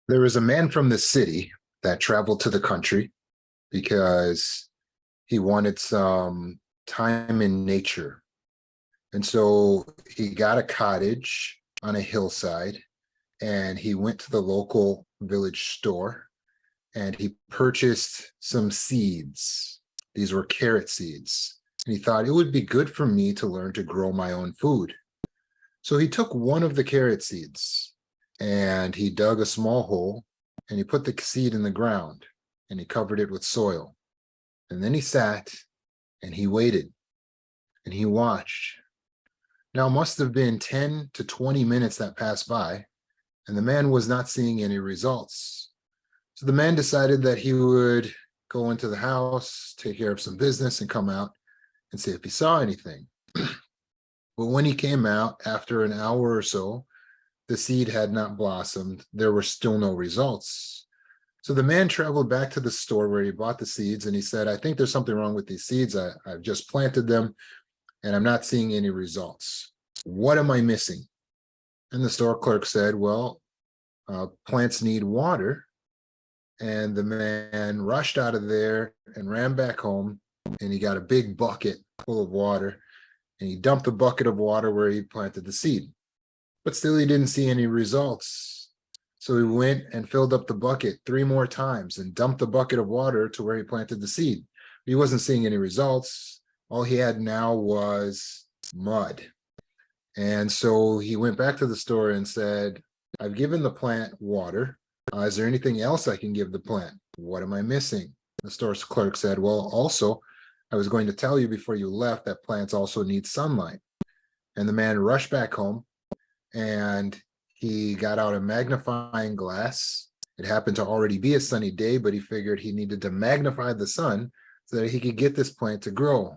There was a man from the city that traveled to the country because he wanted some time in nature. And so he got a cottage on a hillside and he went to the local village store and he purchased some seeds. These were carrot seeds. And he thought it would be good for me to learn to grow my own food. So he took one of the carrot seeds and he dug a small hole and he put the seed in the ground and he covered it with soil. And then he sat and he waited and he watched. Now, it must have been 10 to 20 minutes that passed by, and the man was not seeing any results. So the man decided that he would go into the house, take care of some business, and come out and see if he saw anything. But when he came out after an hour or so, the seed had not blossomed. There were still no results. So the man traveled back to the store where he bought the seeds and he said, I think there's something wrong with these seeds. I've just planted them and I'm not seeing any results. What am I missing? And the store clerk said, well, plants need water. And the man rushed out of there and ran back home and he got a big bucket full of water and he dumped the bucket of water where he planted the seed. But still he didn't see any results. So he went and filled up the bucket 3 more times and dumped the bucket of water to where he planted the seed. He wasn't seeing any results. All he had now was mud. And so he went back to the store and said, I've given the plant water. Is there anything else I can give the plant? What am I missing? The store clerk said, well, also, I was going to tell you before you left that plants also need sunlight. And the man rushed back home and he got out a magnifying glass. It happened to already be a sunny day, but he figured he needed to magnify the sun so that he could get this plant to grow.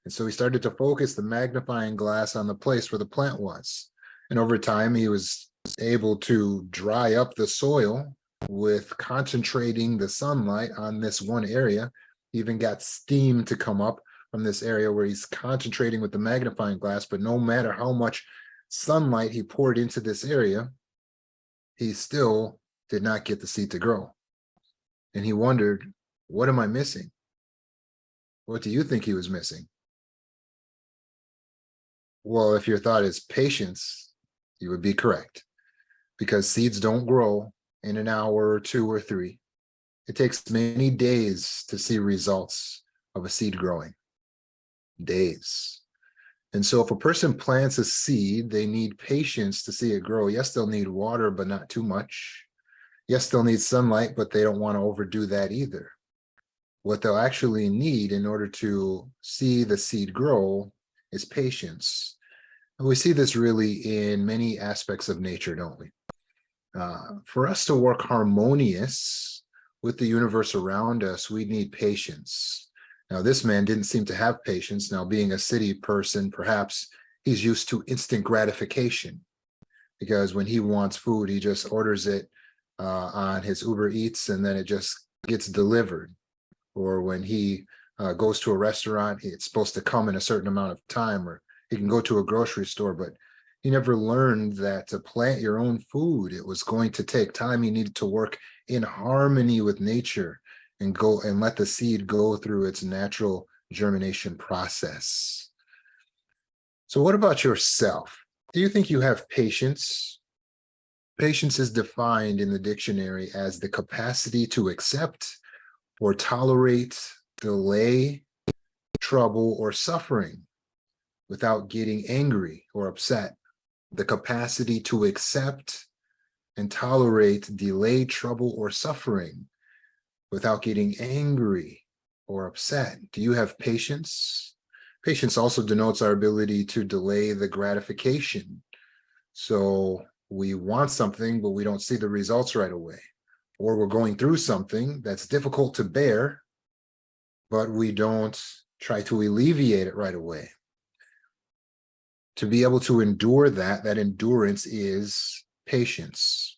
And so he started to focus the magnifying glass on the place where the plant was. And over time, he was able to dry up the soil with concentrating the sunlight on this one area. He even got steam to come up from this area where he's concentrating with the magnifying glass, but no matter how much sunlight he poured into this area, he still did not get the seed to grow. And he wondered, what am I missing? What do you think he was missing? Well, if your thought is patience, you would be correct, because seeds don't grow in an hour or 2 or 3. It takes many days to see results of a seed growing. Days. And so if a person plants a seed, they need patience to see it grow. Yes, they'll need water, but not too much. Yes, they'll need sunlight, but they don't want to overdo that either. What they'll actually need in order to see the seed grow is patience. And we see this really in many aspects of nature, don't we? For us to work harmonious with the universe around us, we need patience. Now, this man didn't seem to have patience. Now, being a city person, perhaps he's used to instant gratification, because when he wants food, he just orders it on his Uber Eats and then it just gets delivered. Or when he goes to a restaurant, it's supposed to come in a certain amount of time, or he can go to a grocery store, but he never learned that to plant your own food, it was going to take time. He needed to work in harmony with nature and go and let the seed go through its natural germination process. So what about yourself? Do you think you have patience? Patience is defined in the dictionary as the capacity to accept or tolerate delay, trouble, or suffering without getting angry or upset. The capacity to accept and tolerate delay, trouble, or suffering without getting angry or upset. Do you have patience? Patience also denotes our ability to delay the gratification. So we want something, but we don't see the results right away. Or we're going through something that's difficult to bear, but we don't try to alleviate it right away. To be able to endure that endurance is patience.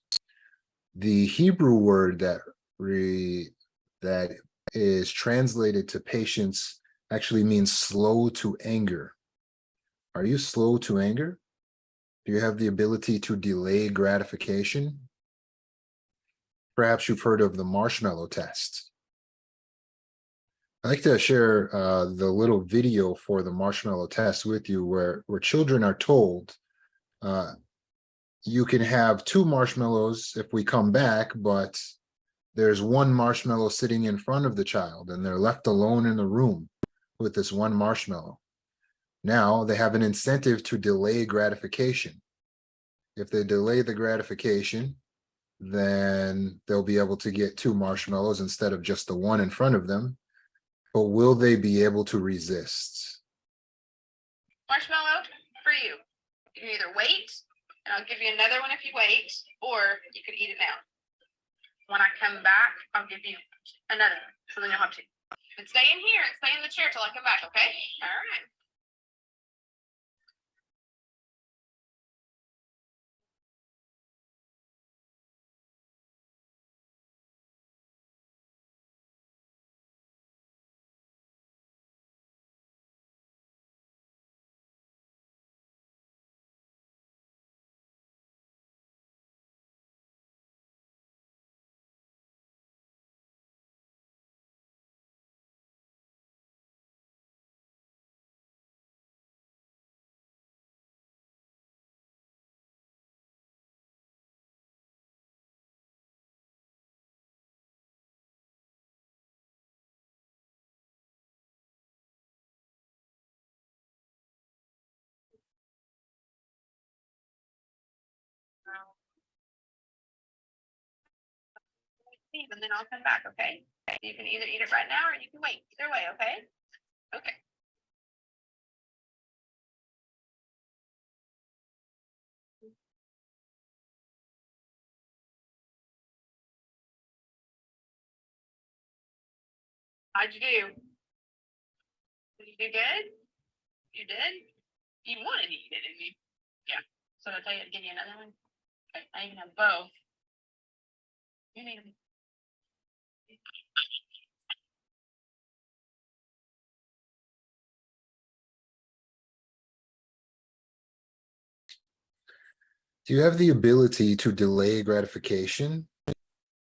The Hebrew word that is translated to patience actually means slow to anger. Are you slow to anger? Do you have the ability to delay gratification? Perhaps you've heard of the marshmallow test. I'd like to share the little video for the marshmallow test with you where children are told you can have 2 marshmallows if we come back, but there's 1 marshmallow sitting in front of the child and they're left alone in the room with this 1 marshmallow. Now they have an incentive to delay gratification. If they delay the gratification, then they'll be able to get 2 marshmallows instead of just the 1 in front of them. But will they be able to resist? Marshmallow for you. You can either wait, and I'll give you another one if you wait, or you can eat it now. When I come back, I'll give you another one, so then you'll have 2. But stay in here and stay in the chair till I come back, okay? All right. And then I'll come back, okay? You can either eat it right now or you can wait. Either way, okay? Okay. How'd you do? Did you do good? You did? You wanted to eat it, didn't you? Yeah. So I'll tell you to give you another one. Okay, now you can have both. You need them. Do you have the ability to delay gratification?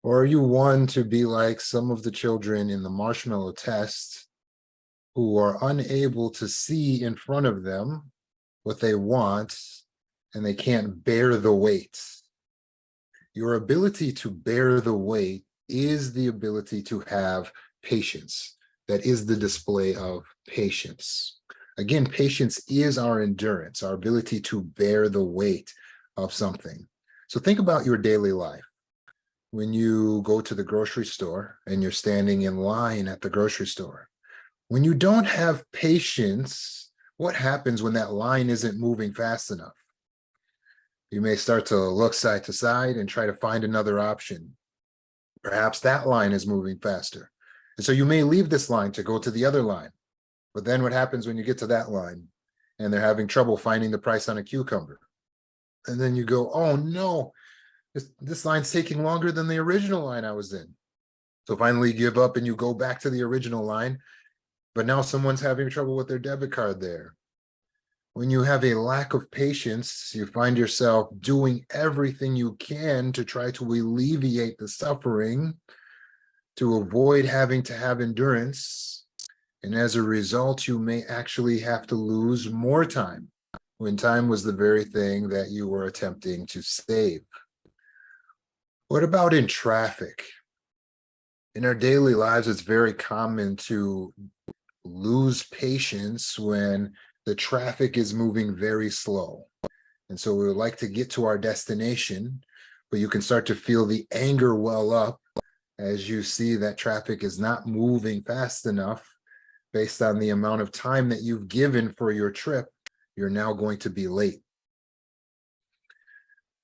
Or are you one to be like some of the children in the marshmallow test who are unable to see in front of them what they want and they can't bear the weight? Your ability to bear the weight is the ability to have patience. That is the display of patience. Again, patience is our endurance, our ability to bear the weight of something. So think about your daily life. When you go to the grocery store and you're standing in line at the grocery store, when you don't have patience, what happens when that line isn't moving fast enough? You may start to look side to side and try to find another option. Perhaps that line is moving faster. And so you may leave this line to go to the other line. But then what happens when you get to that line and they're having trouble finding the price on a cucumber? And then you go, oh no, this line's taking longer than the original line I was in. So finally you give up and you go back to the original line, but now someone's having trouble with their debit card there. When you have a lack of patience, you find yourself doing everything you can to try to alleviate the suffering, to avoid having to have endurance. And as a result, you may actually have to lose more time when time was the very thing that you were attempting to save. What about in traffic? In our daily lives, it's very common to lose patience when the traffic is moving very slow. And so we would like to get to our destination, but you can start to feel the anger well up as you see that traffic is not moving fast enough based on the amount of time that you've given for your trip. You're now going to be late.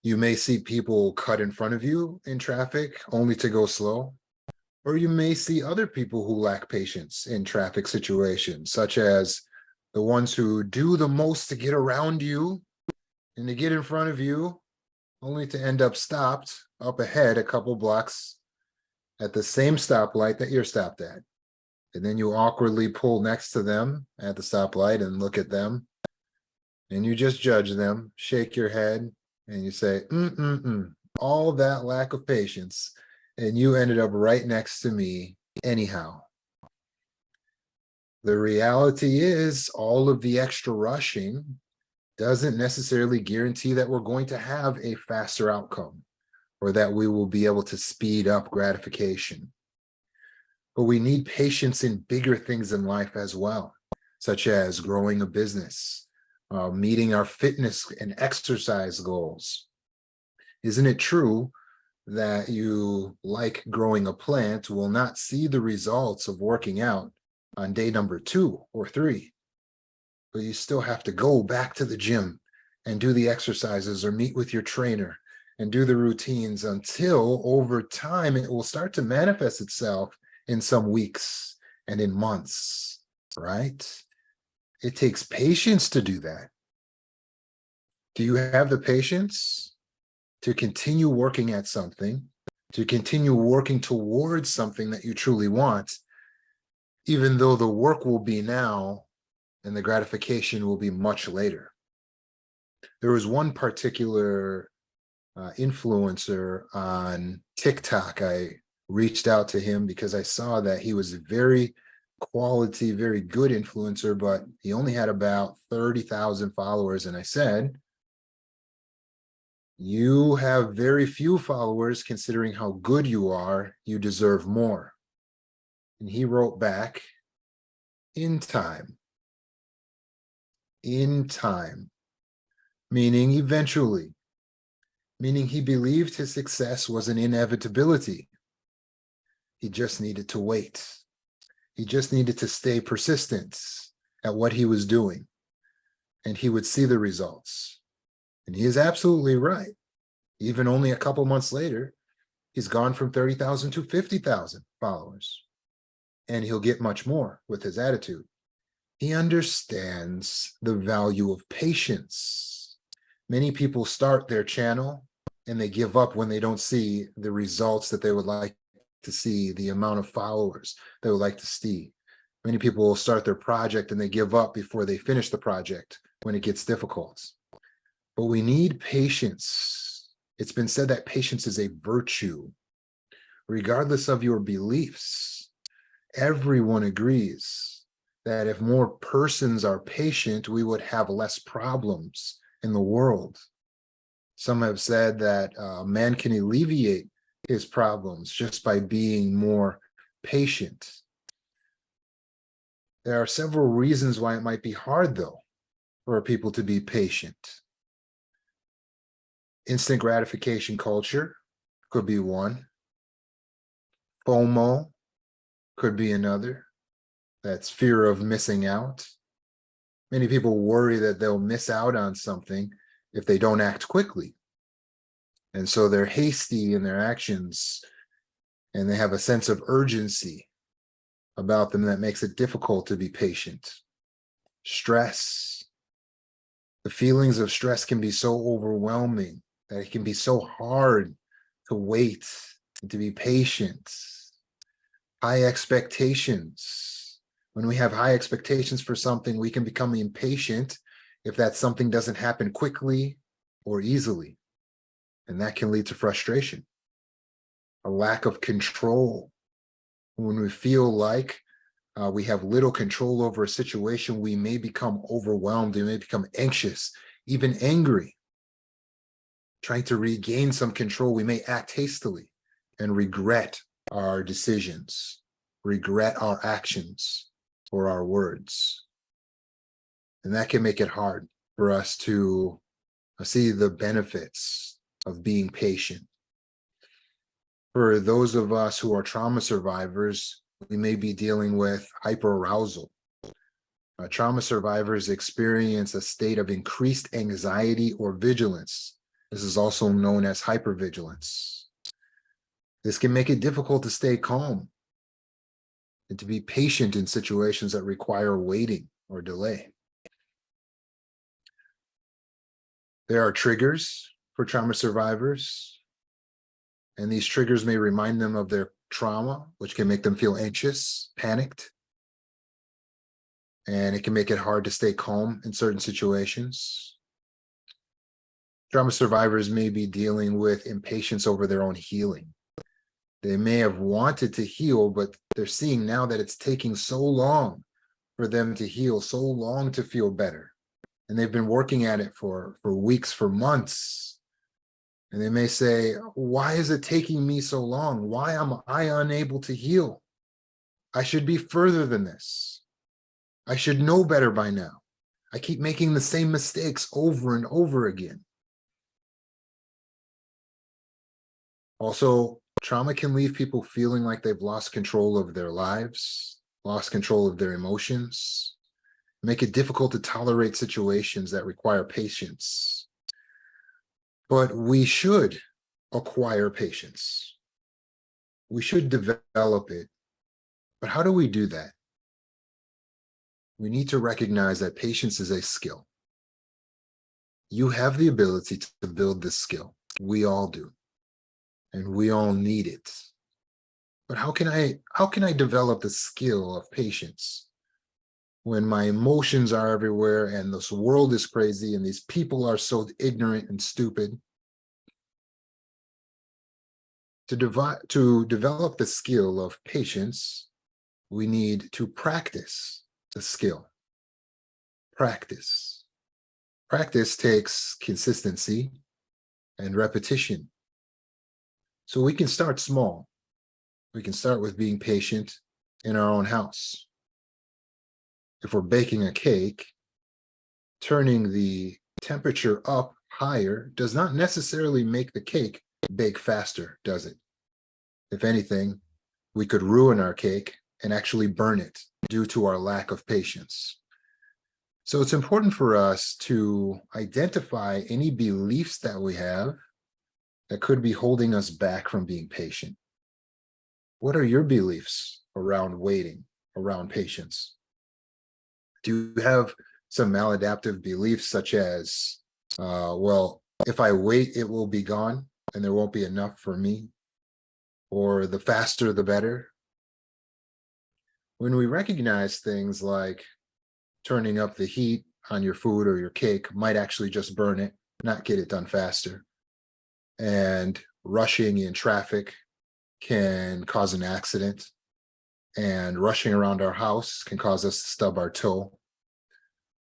You may see people cut in front of you in traffic only to go slow. Or you may see other people who lack patience in traffic situations, such as the ones who do the most to get around you and to get in front of you, only to end up stopped up ahead a couple blocks at the same stoplight that you're stopped at. And then you awkwardly pull next to them at the stoplight and look at them. And you just judge them, shake your head, and you say, all that lack of patience and you ended up right next to me anyhow. The reality is, all of the extra rushing doesn't necessarily guarantee that we're going to have a faster outcome or that we will be able to speed up gratification. But we need patience in bigger things in life as well, such as growing a business, meeting our fitness and exercise goals. Isn't it true that you, like growing a plant, will not see the results of working out on day number 2 or 3, but you still have to go back to the gym and do the exercises or meet with your trainer and do the routines until over time it will start to manifest itself in some weeks and in months, right? It takes patience to do that. Do you have the patience to continue working at something, to continue working towards something that you truly want, even though the work will be now and the gratification will be much later? There was one particular influencer on TikTok. I reached out to him because I saw that he was a very quality, very good influencer, but he only had about 30,000 followers. And I said, you have very few followers considering how good you are. You deserve more. And he wrote back, in time. In time. Meaning eventually. Meaning he believed his success was an inevitability. He just needed to wait. He just needed to stay persistent at what he was doing, and he would see the results. And he is absolutely right. Even only a couple months later, he's gone from 30,000 to 50,000 followers, and he'll get much more with his attitude. He understands the value of patience. Many people start their channel and they give up when they don't see the results that they would like to see, the amount of followers they would like to see. Many people will start their project and they give up before they finish the project when it gets difficult. But we need patience. It's been said that patience is a virtue. Regardless of your beliefs, everyone agrees that if more persons are patient, we would have less problems in the world. Some have said that man can alleviate his problems just by being more patient. There are several reasons why it might be hard, though, for people to be patient. Instant gratification culture could be one. FOMO could be another. That's fear of missing out. Many people worry that they'll miss out on something if they don't act quickly. And so they're hasty in their actions, and they have a sense of urgency about them that makes it difficult to be patient. Stress. The feelings of stress can be so overwhelming that it can be so hard to wait and to be patient. High expectations. When we have high expectations for something, we can become impatient if that something doesn't happen quickly or easily. And that can lead to frustration. A lack of control. When we feel like we have little control over a situation, we may become overwhelmed, we may become anxious, even angry. Trying to regain some control, we may act hastily and regret our decisions, regret our actions or our words. And that can make it hard for us to see the benefits of being patient. For those of us who are trauma survivors, we may be dealing with hyperarousal. Trauma survivors experience a state of increased anxiety or vigilance. This is also known as hypervigilance. This can make it difficult to stay calm and to be patient in situations that require waiting or delay. There are triggers for trauma survivors, and these triggers may remind them of their trauma, which can make them feel anxious, panicked, and it can make it hard to stay calm in certain situations. Trauma survivors may be dealing with impatience over their own healing. They may have wanted to heal, but they're seeing now that it's taking so long for them to heal, so long to feel better. And they've been working at it for weeks, for months. And they may say, why is it taking me so long? Why am I unable to heal? I should be further than this. I should know better by now. I keep making the same mistakes over and over again. Also, trauma can leave people feeling like they've lost control of their lives, lost control of their emotions, make it difficult to tolerate situations that require patience. But we should acquire patience. We should develop it. But how do we do that? We need to recognize that patience is a skill. You have the ability to build this skill. We all do. And we all need it. But how can I develop the skill of patience when my emotions are everywhere and this world is crazy and these people are so ignorant and stupid? To develop the skill of patience, we need to practice the skill. Practice. Practice takes consistency and repetition. So we can start small. We can start with being patient in our own house. If we're baking a cake, turning the temperature up higher does not necessarily make the cake bake faster, does it? If anything, we could ruin our cake and actually burn it due to our lack of patience. So it's important for us to identify any beliefs that we have that could be holding us back from being patient. What are your beliefs around waiting, around patience? Do you have some maladaptive beliefs such as, well, if I wait, it will be gone and there won't be enough for me? Or the faster, the better? When we recognize things like turning up the heat on your food or your cake might actually just burn it, not get it done faster. And rushing in traffic can cause an accident. And rushing around our house can cause us to stub our toe.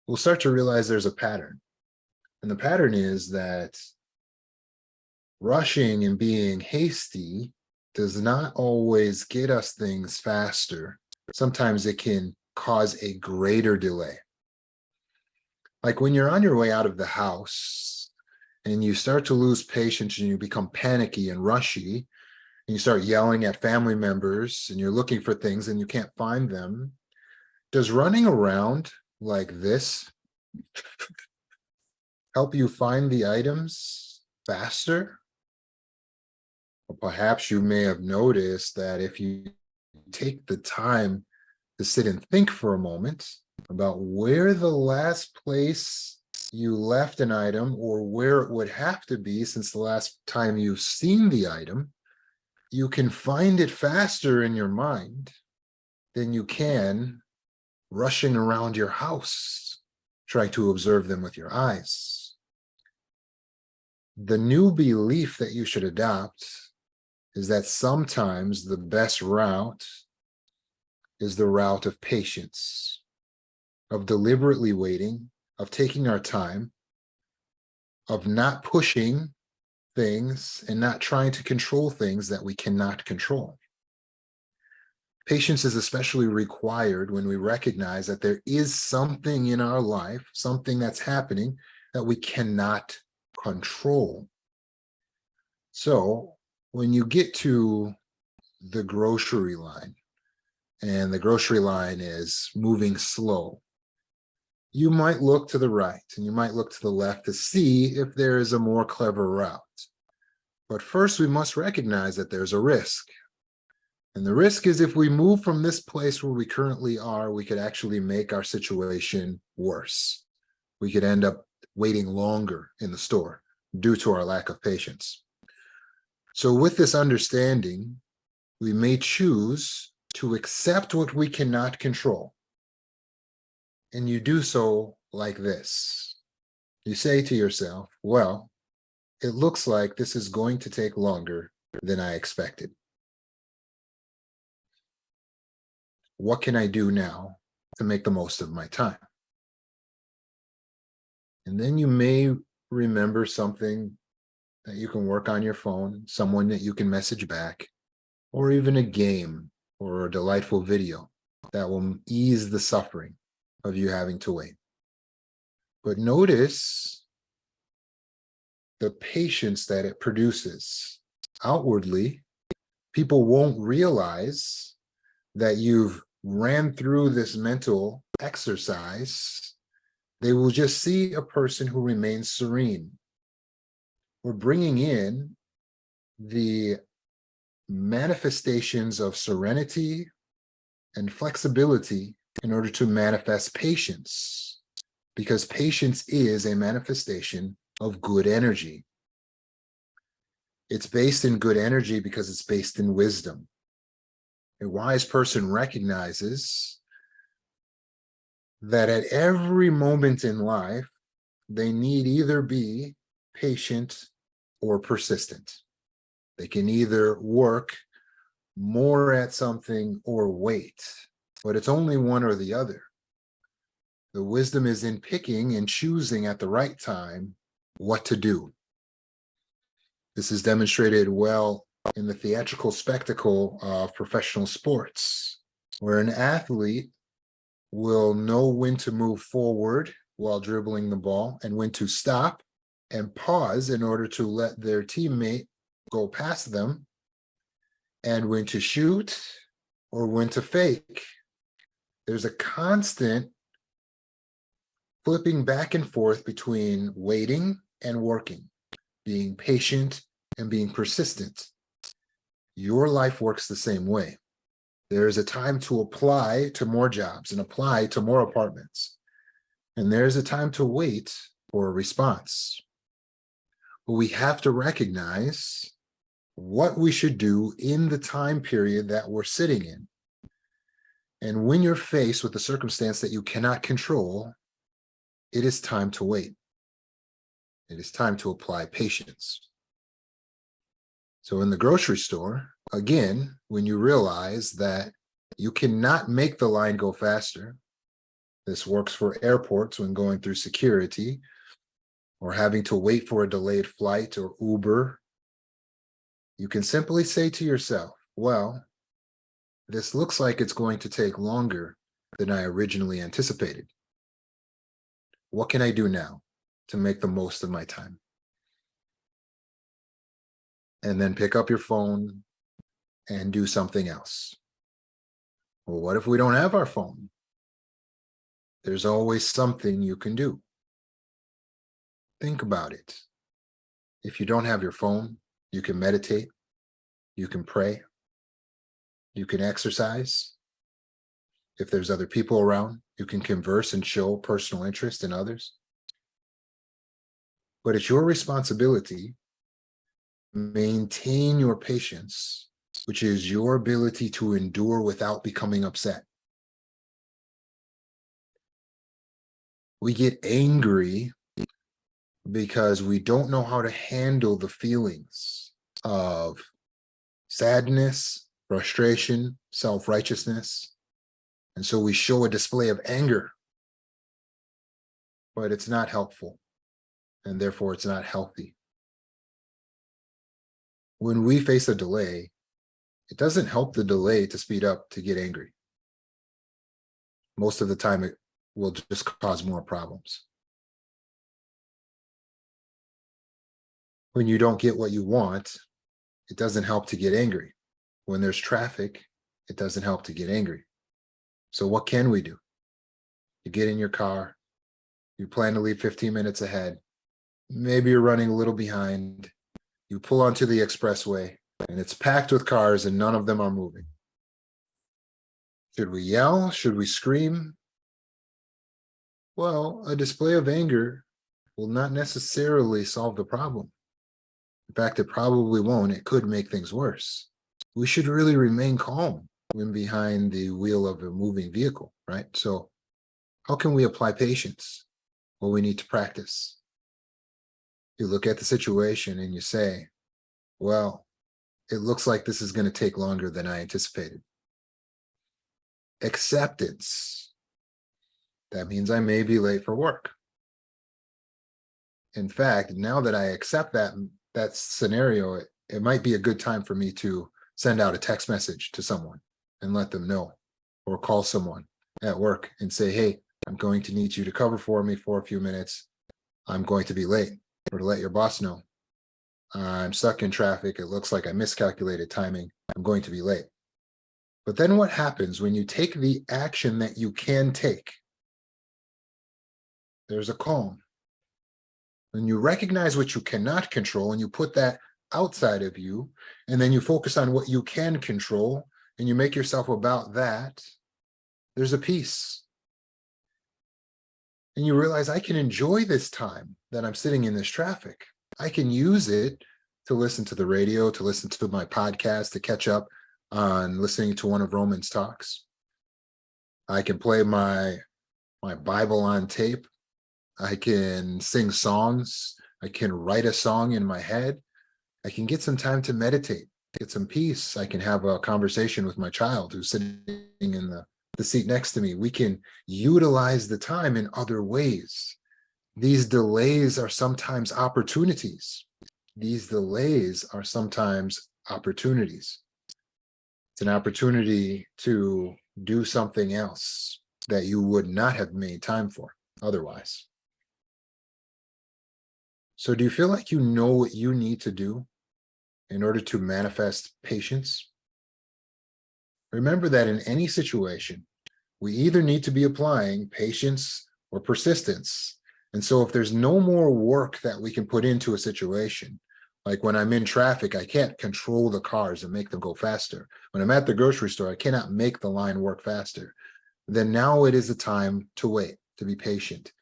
We'll start to realize there's a pattern. And the pattern is that rushing and being hasty does not always get us things faster. Sometimes it can cause a greater delay. Like when you're on your way out of the house and you start to lose patience and you become panicky and rushy, and you start yelling at family members and you're looking for things and you can't find them, does running around like this help you find the items faster? Or perhaps you may have noticed that if you take the time to sit and think for a moment about where the last place you left an item or where it would have to be since the last time you've seen the item, you can find it faster in your mind than you can rushing around your house, trying to observe them with your eyes. The new belief that you should adopt is that sometimes the best route is the route of patience, of deliberately waiting, of taking our time, of not pushing things and not trying to control things that we cannot control. Patience is especially required when we recognize that there is something in our life, something that's happening that we cannot control. So when you get to the grocery line, and the grocery line is moving slow, you might look to the right and you might look to the left to see if there is a more clever route. But first, we must recognize that there's a risk. And the risk is if we move from this place where we currently are, we could actually make our situation worse. We could end up waiting longer in the store due to our lack of patience. So with this understanding, we may choose to accept what we cannot control. And you do so like this. You say to yourself, well, it looks like this is going to take longer than I expected. what can I do now to make the most of my time? And then you may remember something that you can work on your phone, someone that you can message back, or even a game or a delightful video that will ease the suffering of you having to wait. But notice the patience that it produces. Outwardly, people won't realize that you've ran through this mental exercise. They will just see a person who remains serene. We're bringing in the manifestations of serenity and flexibility in order to manifest patience, because patience is a manifestation of good energy. It's based in good energy because it's based in wisdom. A wise person recognizes that at every moment in life, they need either be patient or persistent. They can either work more at something or wait, but it's only one or the other. The wisdom is in picking and choosing at the right time what to do. This is demonstrated well in the theatrical spectacle of professional sports, where an athlete will know when to move forward while dribbling the ball and when to stop and pause in order to let their teammate go past them, and when to shoot or when to fake. There's a constant flipping back and forth between waiting and working, being patient and being persistent. Your life works the same way. There is a time to apply to more jobs and apply to more apartments. And there's a time to wait for a response. But we have to recognize what we should do in the time period that we're sitting in. And when you're faced with a circumstance that you cannot control, it is time to wait. It is time to apply patience. So in the grocery store, again, when you realize that you cannot make the line go faster, this works for airports when going through security, or having to wait for a delayed flight or Uber, you can simply say to yourself, well, this looks like it's going to take longer than I originally anticipated. What can I do now to make the most of my time? And then pick up your phone and do something else. Well, what if we don't have our phone? There's always something you can do. Think about it. If you don't have your phone, you can meditate, you can pray, you can exercise. If there's other people around, you can converse and show personal interest in others. But it's your responsibility to maintain your patience, which is your ability to endure without becoming upset. We get angry because we don't know how to handle the feelings of sadness, frustration, self-righteousness. And so we show a display of anger, but it's not helpful, and therefore it's not healthy. When we face a delay, it doesn't help the delay to speed up to get angry. Most of the time, it will just cause more problems. When you don't get what you want, it doesn't help to get angry. When there's traffic, it doesn't help to get angry. So what can we do? You get in your car, you plan to leave 15 minutes ahead. Maybe you're running a little behind. You pull onto the expressway and it's packed with cars and none of them are moving. Should we yell? Should we scream? Well, a display of anger will not necessarily solve the problem. In fact, it probably won't. It could make things worse. We should really remain calm when behind the wheel of a moving vehicle, right? So how can we apply patience? Well, we need to practice. You look at the situation and you say, well, it looks like this is going to take longer than I anticipated. acceptance. That means I may be late for work. In fact, now that I accept that scenario, it might be a good time for me to send out a text message to someone and let them know, or call someone at work and say, hey, I'm going to need you to cover for me for a few minutes. I'm going to be late, or to let your boss know. I'm stuck in traffic. It looks like I miscalculated timing. I'm going to be late. But then what happens when you take the action that you can take? There's a calm. When you recognize what you cannot control and you put that outside of you, and then you focus on what you can control and you make yourself about that, there's a peace. And you realize I can enjoy this time that I'm sitting in this traffic. I can use it to listen to the radio, to listen to my podcast, to catch up on listening to one of Roman's talks. I can play my Bible on tape. I can sing songs. I can write a song in my head. I can get some time to meditate, get some peace. I can have a conversation with my child who's sitting in the seat next to me. We can utilize the time in other ways. These delays are sometimes opportunities. These delays are sometimes opportunities. It's an opportunity to do something else that you would not have made time for otherwise. So do you feel like you know what you need to do in order to manifest patience? Remember that in any situation, we either need to be applying patience or persistence. And so if there's no more work that we can put into a situation, like when I'm in traffic, I can't control the cars and make them go faster. When I'm at the grocery store, I cannot make the line work faster. Then now it is the time to wait, to be patient.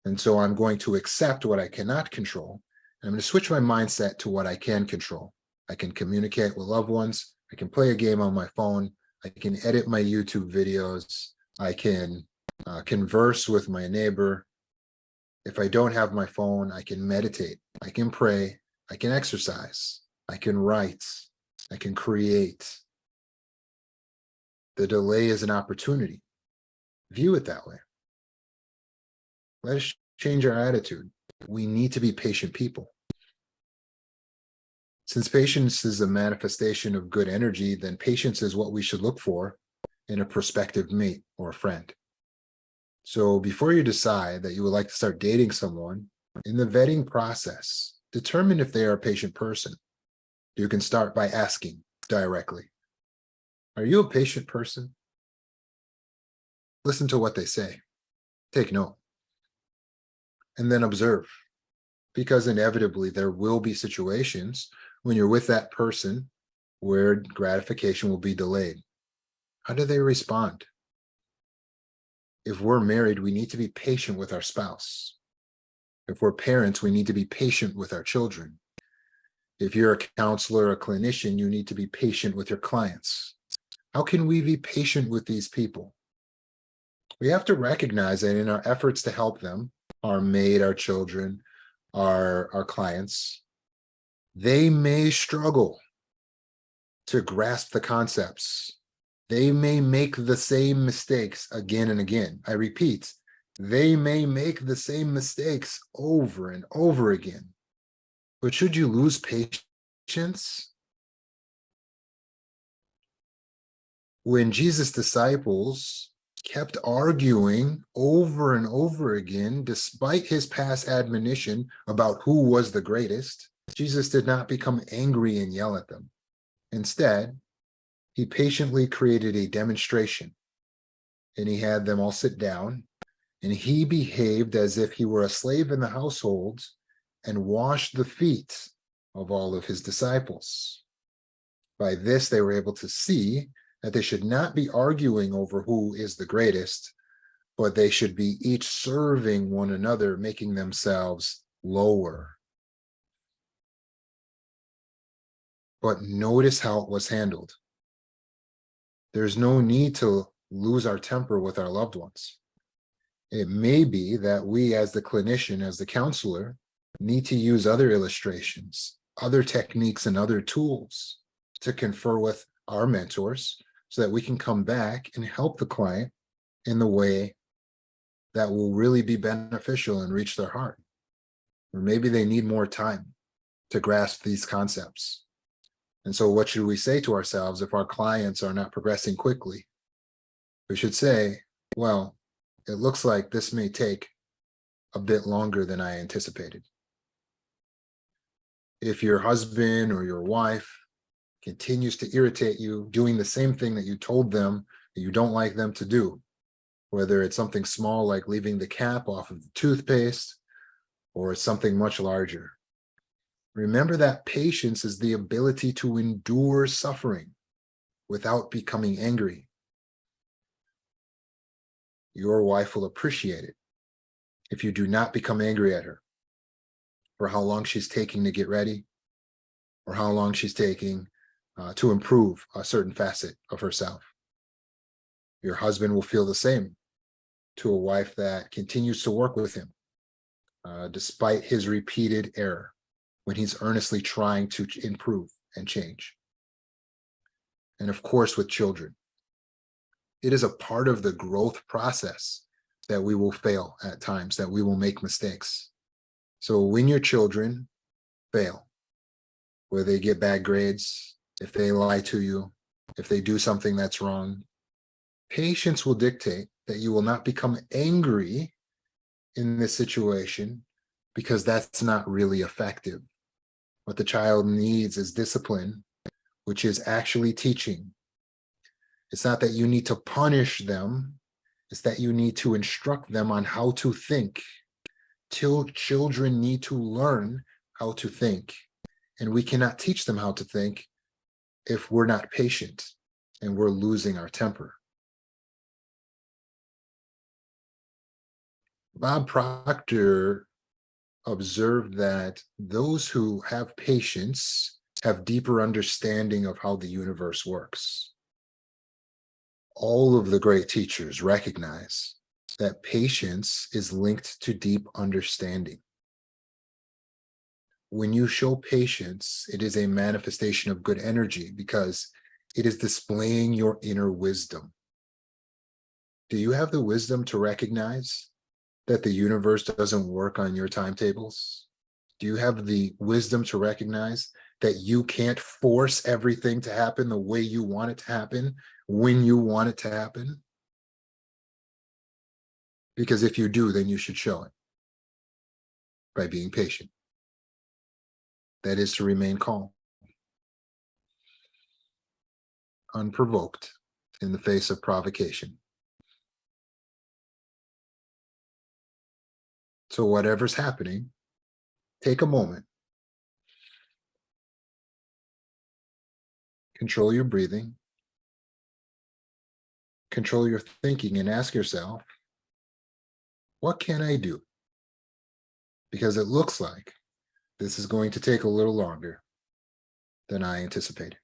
And so I'm going to accept what I cannot control. And I'm going to switch my mindset to what I can control. I can communicate with loved ones. I can play a game on my phone. I can edit my YouTube videos. I can converse with my neighbor. If I don't have my phone, I can meditate. I can pray. I can exercise. I can write. I can create. The delay is an opportunity. View it that way. Let us change our attitude. We need to be patient people. Since patience is a manifestation of good energy, then patience is what we should look for in a prospective mate or a friend. So before you decide that you would like to start dating someone, in the vetting process, determine if they are a patient person. You can start by asking directly, are you a patient person? Listen to what they say. Take note. And then observe, because inevitably there will be situations when you're with that person where gratification will be delayed. How do they respond? If we're married, we need to be patient with our spouse. If we're parents, we need to be patient with our children. If you're a counselor, a clinician, you need to be patient with your clients. How can we be patient with these people? We have to recognize that in our efforts to help them, our maid, our children, our clients, they may struggle to grasp the concepts. They may make the same mistakes again and again. I repeat, they may make the same mistakes over and over again. But should you lose patience? When Jesus' disciples kept arguing over and over again, despite his past admonition about who was the greatest, Jesus did not become angry and yell at them. Instead, he patiently created a demonstration, and he had them all sit down, and he behaved as if he were a slave in the household and washed the feet of all of his disciples. By this, they were able to see that they should not be arguing over who is the greatest, but they should be each serving one another, making themselves lower. But notice how it was handled. There's no need to lose our temper with our loved ones. It may be that we, as the clinician, as the counselor, need to use other illustrations, other techniques, and other tools to confer with our mentors so that we can come back and help the client in the way that will really be beneficial and reach their heart. Or maybe they need more time to grasp these concepts. And so what should we say to ourselves if our clients are not progressing quickly? We should say, well, it looks like this may take a bit longer than I anticipated. If your husband or your wife continues to irritate you, doing the same thing that you told them that you don't like them to do, whether it's something small like leaving the cap off of the toothpaste, or it's something much larger, remember that patience is the ability to endure suffering without becoming angry. Your wife will appreciate it if you do not become angry at her for how long she's taking to get ready, or how long she's taking to improve a certain facet of herself. Your husband will feel the same to a wife that continues to work with him despite his repeated error, when he's earnestly trying to improve and change. And of course, with children, it is a part of the growth process that we will fail at times, that we will make mistakes. So when your children fail, where they get bad grades, if they lie to you, if they do something that's wrong, patience will dictate that you will not become angry in this situation, because that's not really effective. What the child needs is discipline, which is actually teaching. It's not that you need to punish them, it's that you need to instruct them on how to think. Children need to learn how to think, and we cannot teach them how to think if we're not patient and we're losing our temper. Bob Proctor observed that those who have patience have deeper understanding of how the universe works. All of the great teachers recognize that patience is linked to deep understanding. When you show patience, it is a manifestation of good energy because it is displaying your inner wisdom. Do you have the wisdom to recognize that the universe doesn't work on your timetables? Do you have the wisdom to recognize that you can't force everything to happen the way you want it to happen, when you want it to happen? Because if you do, then you should show it by being patient. That is to remain calm, unprovoked in the face of provocation. So whatever's happening, take a moment, control your breathing, control your thinking, and ask yourself, what can I do? Because it looks like this is going to take a little longer than I anticipated.